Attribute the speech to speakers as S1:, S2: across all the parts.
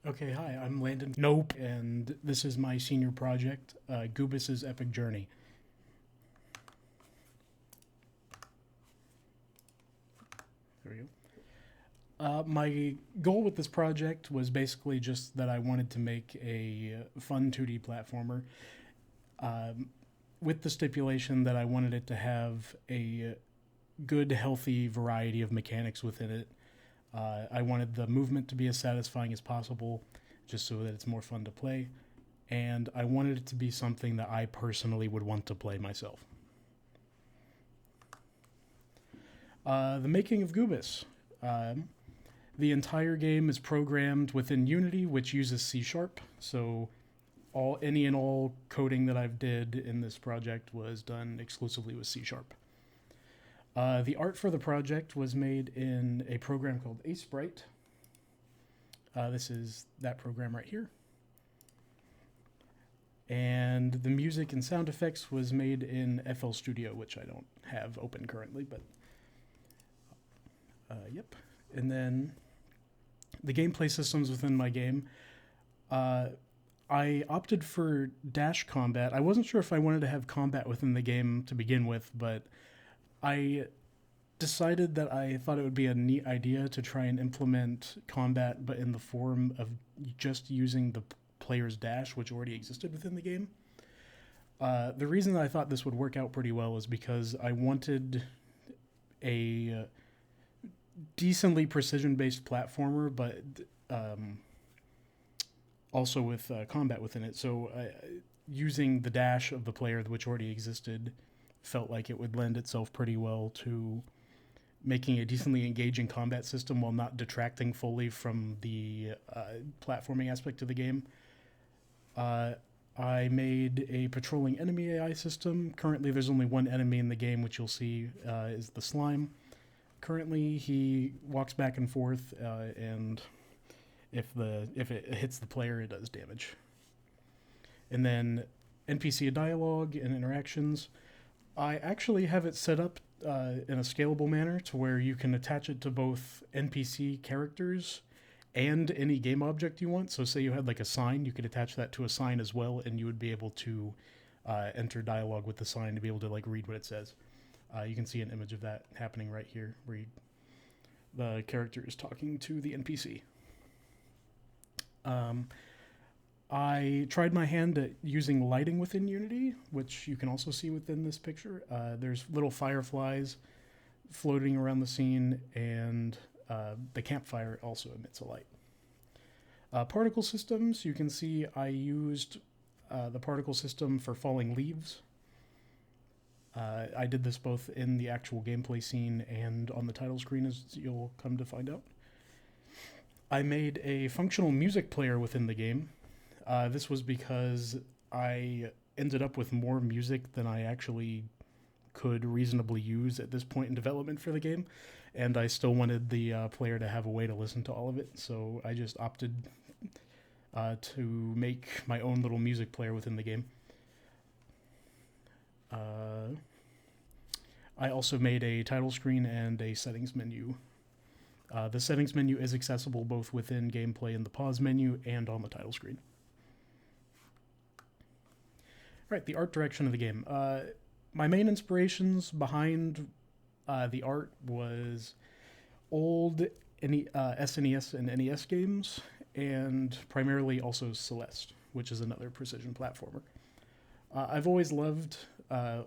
S1: Okay, hi, I'm Landon. Nope. And this is my senior project, Goobus's Epic Journey. There we go. My goal with this project was basically just that I wanted to make a fun 2D platformer, um, with the stipulation that I wanted it to have a good, healthy variety of mechanics within it. I wanted the movement to be as satisfying as possible, just so that it's more fun to play. And I wanted it to be something that I personally would want to play myself. The making of Goobus. The entire game is programmed within Unity, which uses C Sharp. So any and all coding that I've did in this project was done exclusively with C Sharp. The art for the project was made in a program called Sprite. This is that program right here. And the music and sound effects was made in FL Studio, which I don't have open currently, but yep. And then the gameplay systems within my game. I opted for dash combat. I wasn't sure if I wanted to have combat within the game to begin with, but I decided that I thought it would be a neat idea to try and implement combat, but in the form of just using the player's dash, which already existed within the game. The reason I thought this would work out pretty well is because I wanted a decently precision-based platformer, but also with combat within it. So using the dash of the player, which already existed, felt like it would lend itself pretty well to making a decently engaging combat system while not detracting fully from the platforming aspect of the game. I made a patrolling enemy AI system. Currently, there's only one enemy in the game, which you'll see is the slime. Currently, he walks back and forth, and if it hits the player, it does damage. And then NPC dialogue and interactions. I actually have it set up in a scalable manner to where you can attach it to both NPC characters and any game object you want. So say you had like a sign, you could attach that to a sign as well, and you would be able to enter dialogue with the sign to be able to like read what it says. You can see an image of that happening right here, where the character is talking to the NPC. I tried my hand at using lighting within Unity, which you can also see within this picture. There's little fireflies floating around the scene, and the campfire also emits a light. Particle systems, you can see I used the particle system for falling leaves. I did this both in the actual gameplay scene and on the title screen, as you'll come to find out. I made a functional music player within the game. This was because I ended up with more music than I actually could reasonably use at this point in development for the game, and I still wanted the player to have a way to listen to all of it, so I just opted to make my own little music player within the game. I also made a title screen and a settings menu. The settings menu is accessible both within gameplay in the pause menu and on the title screen. Right, the art direction of the game. My main inspirations behind the art was old SNES and NES games, and primarily also Celeste, which is another precision platformer. I've always loved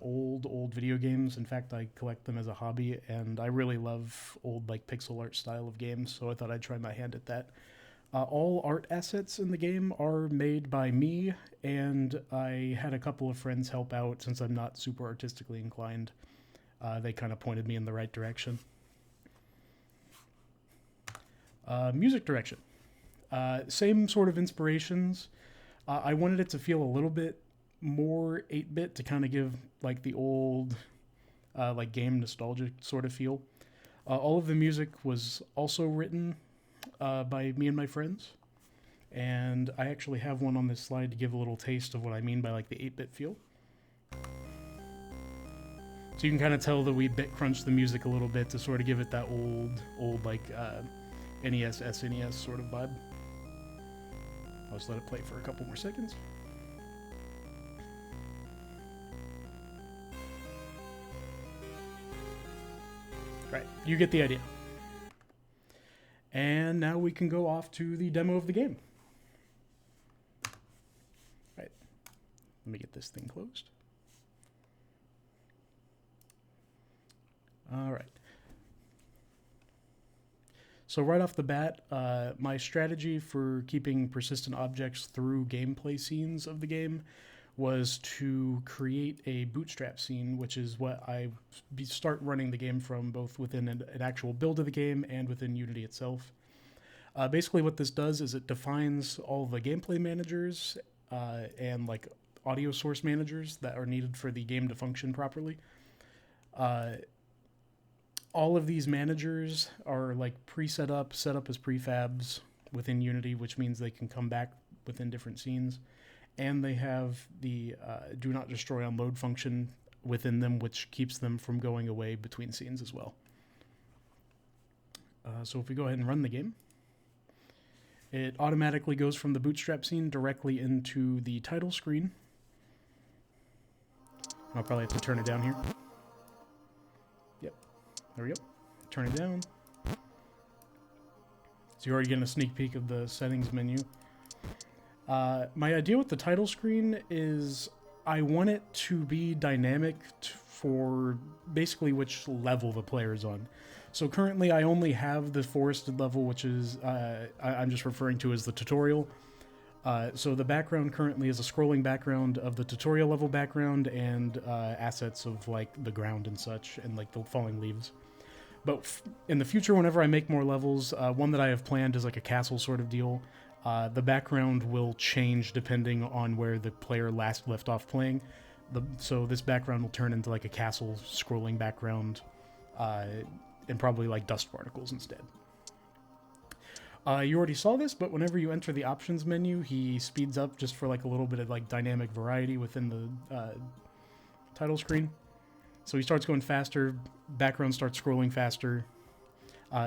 S1: old video games. In fact, I collect them as a hobby, and I really love old like pixel art style of games, so I thought I'd try my hand at that. All art assets in the game are made by me, and I had a couple of friends help out since I'm not super artistically inclined. They kind of pointed me in the right direction. Music direction. Same sort of inspirations. I wanted it to feel a little bit more 8-bit to kind of give like the old like game nostalgic sort of feel. All of the music was also written by me and my friends, and I actually have one on this slide to give a little taste of what I mean by like the 8-bit feel. So you can kind of tell that we bit crunched the music a little bit to sort of give it that old like NES, SNES sort of vibe. I'll just let it play for a couple more seconds. Right, you get the idea. And now we can go off to the demo of the game. Right, let me get this thing closed. All right. So right off the bat, my strategy for keeping persistent objects through gameplay scenes of the game was to create a bootstrap scene, which is what I start running the game from, both within an actual build of the game and within Unity itself. Basically what this does is it defines all the gameplay managers and like audio source managers that are needed for the game to function properly. All of these managers are like set up as prefabs within Unity, which means they can come back within different scenes. And they have the do not destroy on load function within them, which keeps them from going away between scenes as well. So if we go ahead and run the game, it automatically goes from the bootstrap scene directly into the title screen. I'll probably have to turn it down here. Yep, there we go. Turn it down. So you're already getting a sneak peek of the settings menu. My idea with the title screen is I want it to be dynamic for basically which level the player is on. So currently I only have the forested level, which is I'm just referring to as the tutorial. So the background currently is a scrolling background of the tutorial level background and assets of like the ground and such and like the falling leaves. But in the future, whenever I make more levels, one that I have planned is like a castle sort of deal. The background will change depending on where the player last left off playing. So this background will turn into like a castle scrolling background and probably like dust particles instead. You already saw this, but whenever you enter the options menu, he speeds up just for like a little bit of like dynamic variety within the title screen. So he starts going faster, background starts scrolling faster,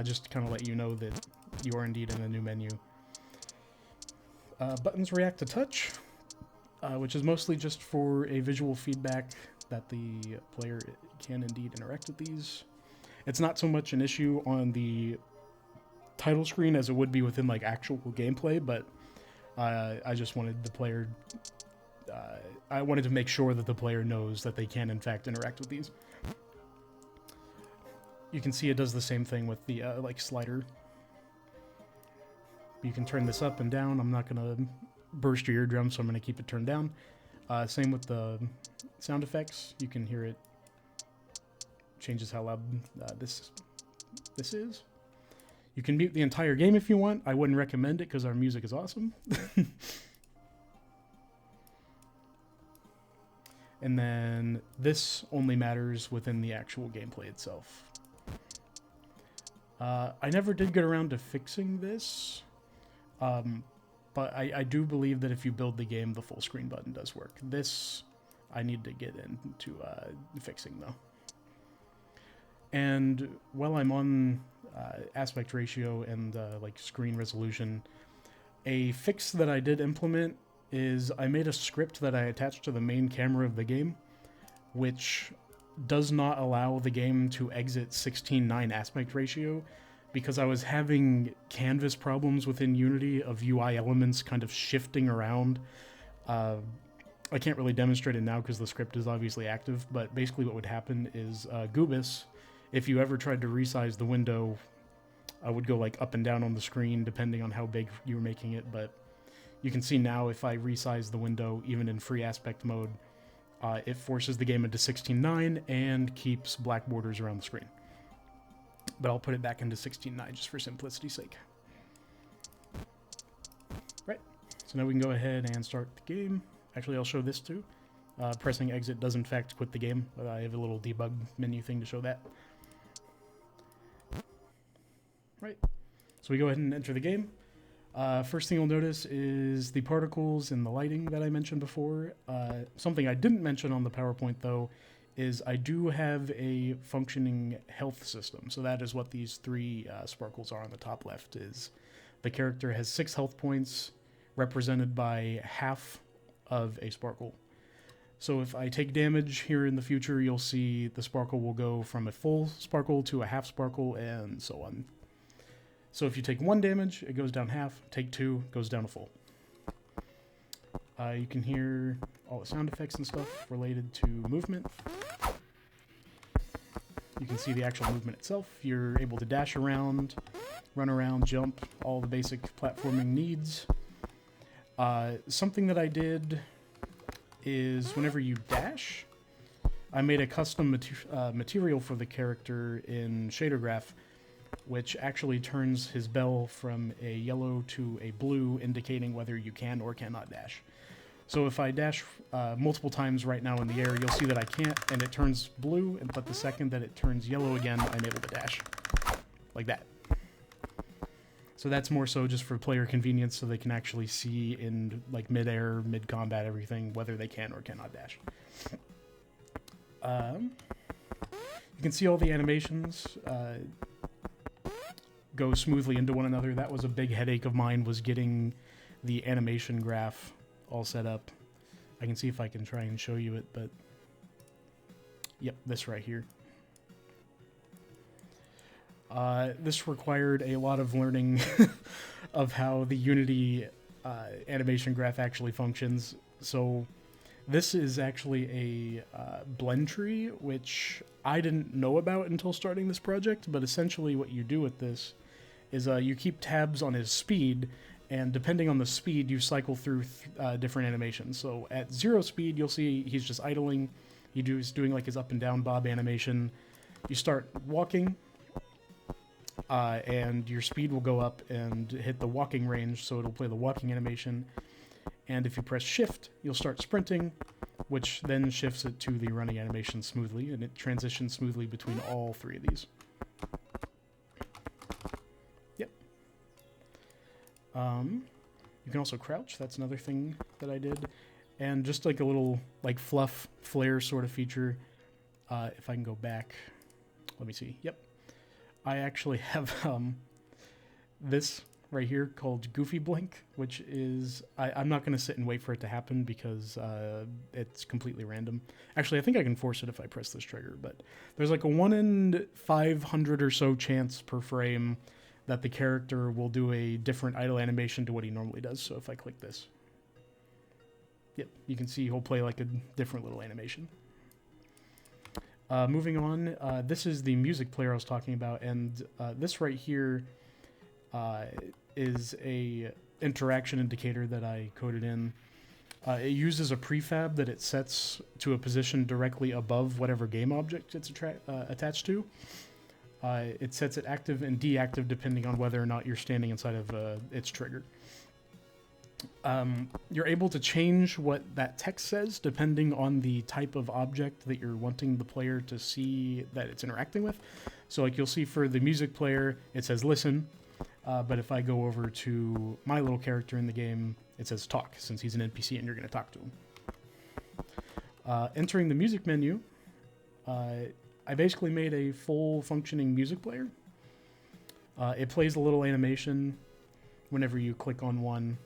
S1: just to kind of let you know that you are indeed in a new menu. Buttons react to touch, which is mostly just for a visual feedback that the player can indeed interact with these. It's not so much an issue on the title screen as it would be within like actual gameplay, but I just wanted the player... I wanted to make sure that the player knows that they can in fact interact with these. You can see it does the same thing with the like slider. You can turn this up and down. I'm not going to burst your eardrum, so I'm going to keep it turned down. Same with the sound effects. You can hear it changes how loud this is. You can mute the entire game if you want. I wouldn't recommend it because our music is awesome. And then this only matters within the actual gameplay itself. I never did get around to fixing this. But I do believe that if you build the game, the full screen button does work. This, I need to get into fixing, though. And while I'm on aspect ratio and like screen resolution, a fix that I did implement is I made a script that I attached to the main camera of the game, which does not allow the game to exit 16:9 aspect ratio, because I was having canvas problems within Unity of UI elements kind of shifting around. I can't really demonstrate it now because the script is obviously active, but basically what would happen is Goobus, if you ever tried to resize the window, I would go like up and down on the screen depending on how big you were making it, but you can see now if I resize the window, even in free aspect mode, it forces the game into 16:9 and keeps black borders around the screen. But I'll put it back into 16:9 just for simplicity's sake. Right, so now we can go ahead and start the game. Actually, I'll show this too. Pressing exit does in fact quit the game. I have a little debug menu thing to show that. Right, so we go ahead and enter the game. First thing you'll notice is the particles and the lighting that I mentioned before. Something I didn't mention on the PowerPoint, though, is I do have a functioning health system. So that is what these three sparkles are on the top left. Is the character has 6 health points, represented by half of a sparkle. So if I take damage here in the future, you'll see the sparkle will go from a full sparkle to a half sparkle, and so on. So if you take 1 damage, it goes down half. Take 2, it goes down a full. You can hear all the sound effects and stuff related to movement. You can see the actual movement itself. You're able to dash around, run around, jump, all the basic platforming needs. Something that I did is whenever you dash, I made a custom material for the character in Shader Graph, which actually turns his bell from a yellow to a blue, indicating whether you can or cannot dash. So if I dash multiple times right now in the air, you'll see that I can't, and it turns blue, but the second that it turns yellow again, I'm able to dash. Like that. So that's more so just for player convenience, so they can actually see in like mid-air, mid-combat, everything, whether they can or cannot dash. You can see all the animations go smoothly into one another. That was a big headache of mine, was getting the animation graph all set up. I can see if I can try and show you it, but yep, this right here. This required a lot of learning of how the Unity animation graph actually functions. So this is actually a blend tree, which I didn't know about until starting this project, but essentially what you do with this is you keep tabs on his speed, and depending on the speed, you cycle through different animations. So at 0 speed, you'll see he's just idling. He's doing like his up and down bob animation. You start walking, and your speed will go up and hit the walking range, so it'll play the walking animation. And if you press shift, you'll start sprinting, which then shifts it to the running animation smoothly, and it transitions smoothly between all 3 of these. Yep. You can also crouch. That's another thing that I did. And just like a little like fluff flare sort of feature. If I can go back, let me see. Yep. I actually have this right here called Goofy Blink, which is, I'm not going to sit and wait for it to happen because it's completely random. Actually, I think I can force it if I press this trigger, but there's like a 1 in 500 or so chance per frame that the character will do a different idle animation to what he normally does. So if I click this, yep, you can see he'll play like a different little animation. Moving on, this is the music player I was talking about, and this right here is a interaction indicator that I coded in. It uses a prefab that it sets to a position directly above whatever game object it's attached to. It sets it active and deactive depending on whether or not you're standing inside of its trigger. You're able to change what that text says depending on the type of object that you're wanting the player to see that it's interacting with. So like you'll see for the music player, it says listen, but if I go over to my little character in the game, it says talk, since he's an NPC and you're going to talk to him. Entering the music menu, I basically made a full functioning music player. It plays a little animation whenever you click on one.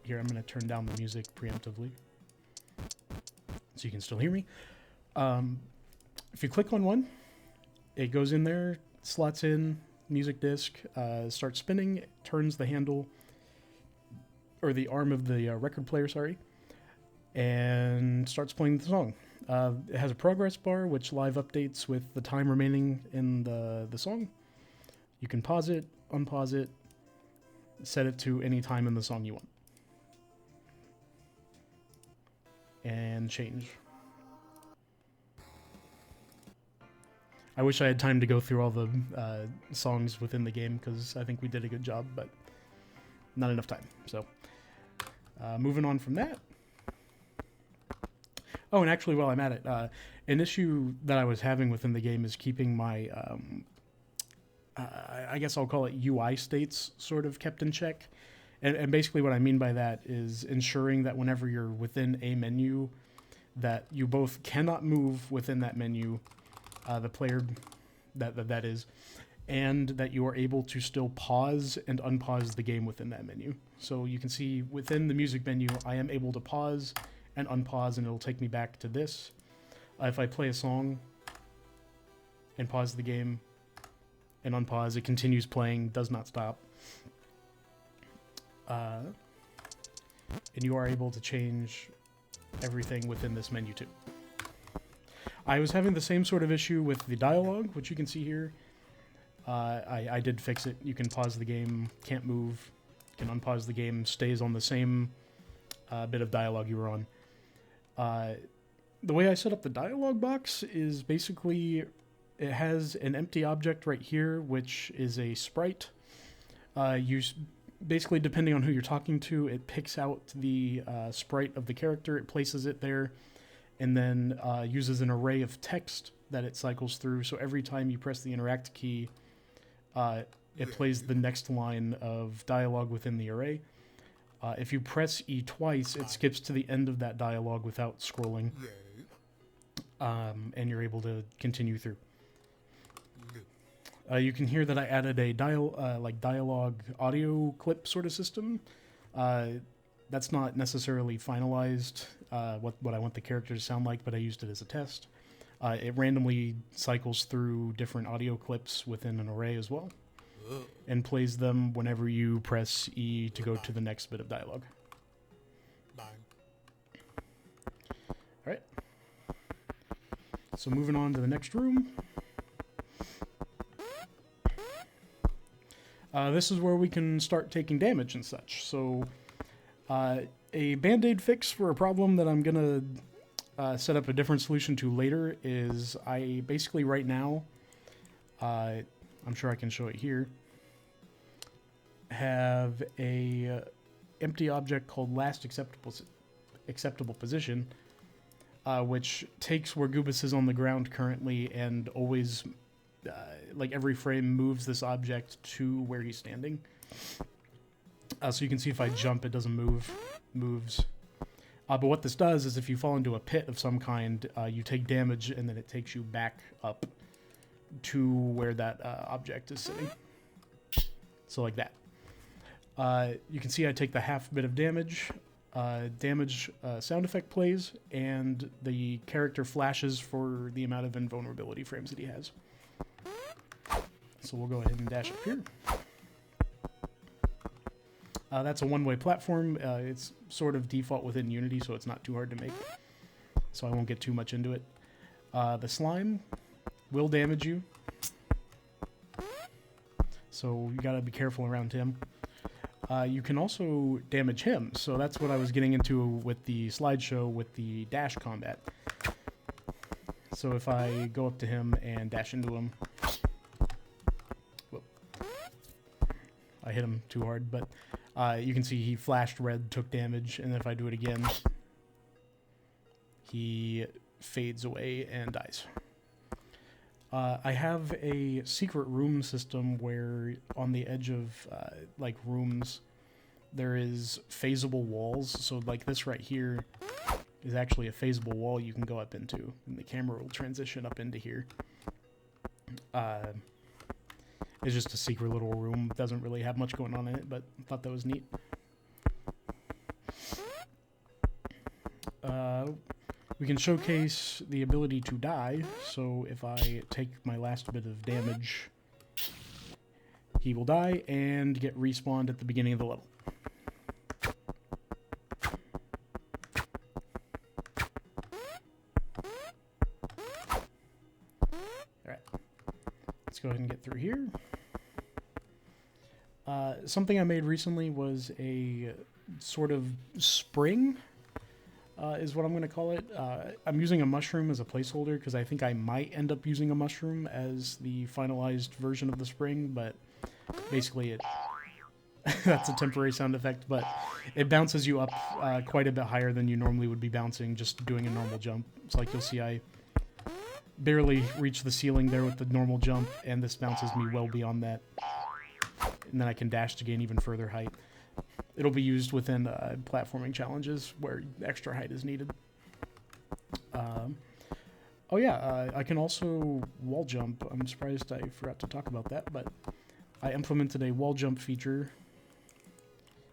S1: Here, I'm going to turn down the music preemptively so you can still hear me. If you click on one, it goes in there, slots in, music disc, starts spinning, turns the handle, or the arm of the record player, sorry, and starts playing the song. It has a progress bar, which live updates with the time remaining in the song. You can pause it, unpause it, set it to any time in the song you want. And change. I wish I had time to go through all the songs within the game, because I think we did a good job, but not enough time. So, moving on from that. Oh, and actually, while I'm at it, an issue that I was having within the game is keeping my, I guess I'll call it UI states sort of kept in check. And basically what I mean by that is ensuring that whenever you're within a menu, that you both cannot move within that menu, the player that is, and that you are able to still pause and unpause the game within that menu. So you can see within the music menu, I am able to pause and unpause, and it'll take me back to this. If I play a song and pause the game and unpause, it continues playing, does not stop. And you are able to change everything within this menu too. I was having the same sort of issue with the dialogue, which you can see here. I did fix it. You can pause the game, can't move, can unpause the game, stays on the same bit of dialogue you were on. The way I set up the dialogue box is basically it has an empty object right here, which is a sprite. Basically, depending on who you're talking to, it picks out the sprite of the character, it places it there, and then uses an array of text that it cycles through. So every time you press the interact key, it plays the next line of dialogue within the array. If you press E twice, it skips to the end of that dialogue without scrolling, and you're able to continue through. You can hear that I added a dialogue audio clip sort of system. That's not necessarily finalized, what I want the character to sound like, but I used it as a test. It randomly cycles through different audio clips within an array as well, and plays them whenever you press E to go to the next bit of dialogue. Alright. So moving on to the next room. This is where we can start taking damage and such. So, a band-aid fix for a problem that I'm going to set up a different solution to later is I basically right now, I'm sure I can show it here, have a empty object called last acceptable position, which takes where Goobus is on the ground currently and always, like every frame, moves this object to where he's standing. So you can see if I jump, it doesn't move, moves. But what this does is if you fall into a pit of some kind, you take damage, and then it takes you back up to where that object is sitting. So like that. You can see I take the half bit of damage. Sound effect plays, and the character flashes for the amount of invulnerability frames that he has. So we'll go ahead and dash up here. That's a one-way platform. It's sort of default within Unity, so it's not too hard to make. So I won't get too much into it. The slime will damage you, so you gotta be careful around him. You can also damage him, so that's what I was getting into with the slideshow with the dash combat. So if I go up to him and dash into him, whoop, I hit him too hard, but you can see he flashed red, took damage, and then if I do it again, he fades away and dies. I have a secret room system where on the edge of like rooms there is phasable walls. So like this right here is actually a phasable wall you can go up into, and the camera will transition up into here. It's just a secret little room. Doesn't really have much going on in it, but I thought that was neat. We can showcase the ability to die, so if I take my last bit of damage, he will die and get respawned at the beginning of the level. Alright, let's go ahead and get through here. Something I made recently was a sort of spring, is what I'm going to call it. I'm using a mushroom as a placeholder because I think I might end up using a mushroom as the finalized version of the spring, but basically that's a temporary sound effect, but it bounces you up quite a bit higher than you normally would be bouncing just doing a normal jump. It's like you'll see I barely reach the ceiling there with the normal jump, and this bounces me well beyond that. And then I can dash to gain even further height. It'll be used within platforming challenges where extra height is needed. Oh Oh yeah, I can also wall jump. I'm surprised I forgot to talk about that, but I implemented a wall jump feature.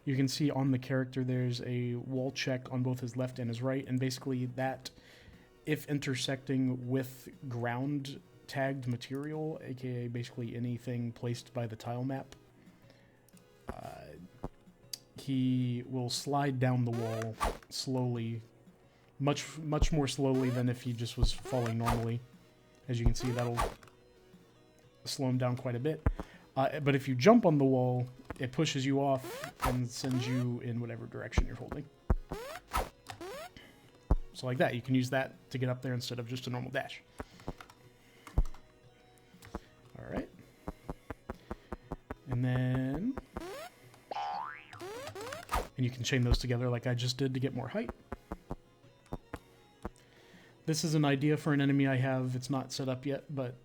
S1: You can see on the character there's a wall check on both his left and his right, and basically that, if intersecting with ground tagged material, aka basically anything placed by the tile map, he will slide down the wall slowly, much more slowly than if he just was falling normally. As you can see, that'll slow him down quite a bit. But if you jump on the wall, it pushes you off and sends you in whatever direction you're holding. So like that, you can use that to get up there instead of just a normal dash. All right. And then... and you can chain those together like I just did to get more height. This is an idea for an enemy I have. It's not set up yet, but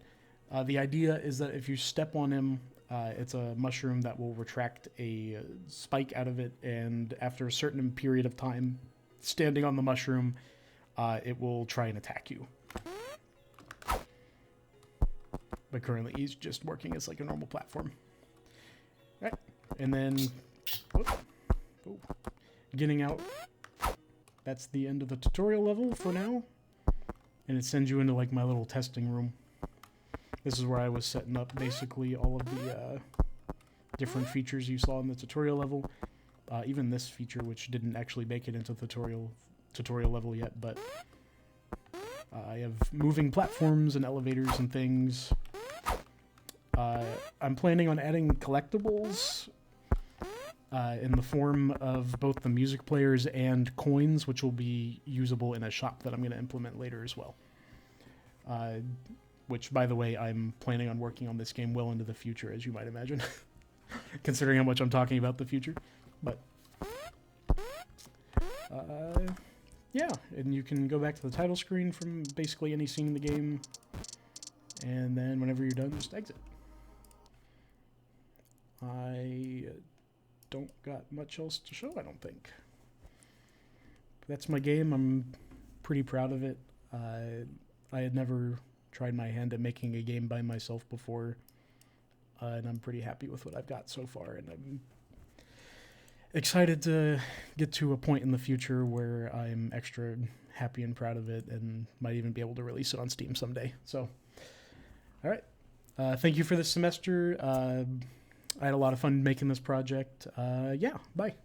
S1: the idea is that if you step on him, it's a mushroom that will retract a spike out of it, and after a certain period of time standing on the mushroom, it will try and attack you. But currently he's just working as like a normal platform. All right, and then whoop, oh, getting out. That's the end of the tutorial level for now, and it sends you into like my little testing room. This is where I was setting up basically all of the different features you saw in the tutorial level. Even this feature, which didn't actually make it into the tutorial level yet, but I have moving platforms and elevators and things. I'm planning on adding collectibles in the form of both the music players and coins, which will be usable in a shop that I'm going to implement later as well. Which, by the way, I'm planning on working on this game well into the future, as you might imagine, considering how much I'm talking about the future. But, yeah, and you can go back to the title screen from basically any scene in the game, and then whenever you're done, just exit. I don't got much else to show, I don't think. That's my game. I'm pretty proud of it. I had never tried my hand at making a game by myself before, and I'm pretty happy with what I've got so far, and I'm excited to get to a point in the future where I'm extra happy and proud of it and might even be able to release it on Steam someday. So, all right. Thank you for this semester. I had a lot of fun making this project. Yeah, bye.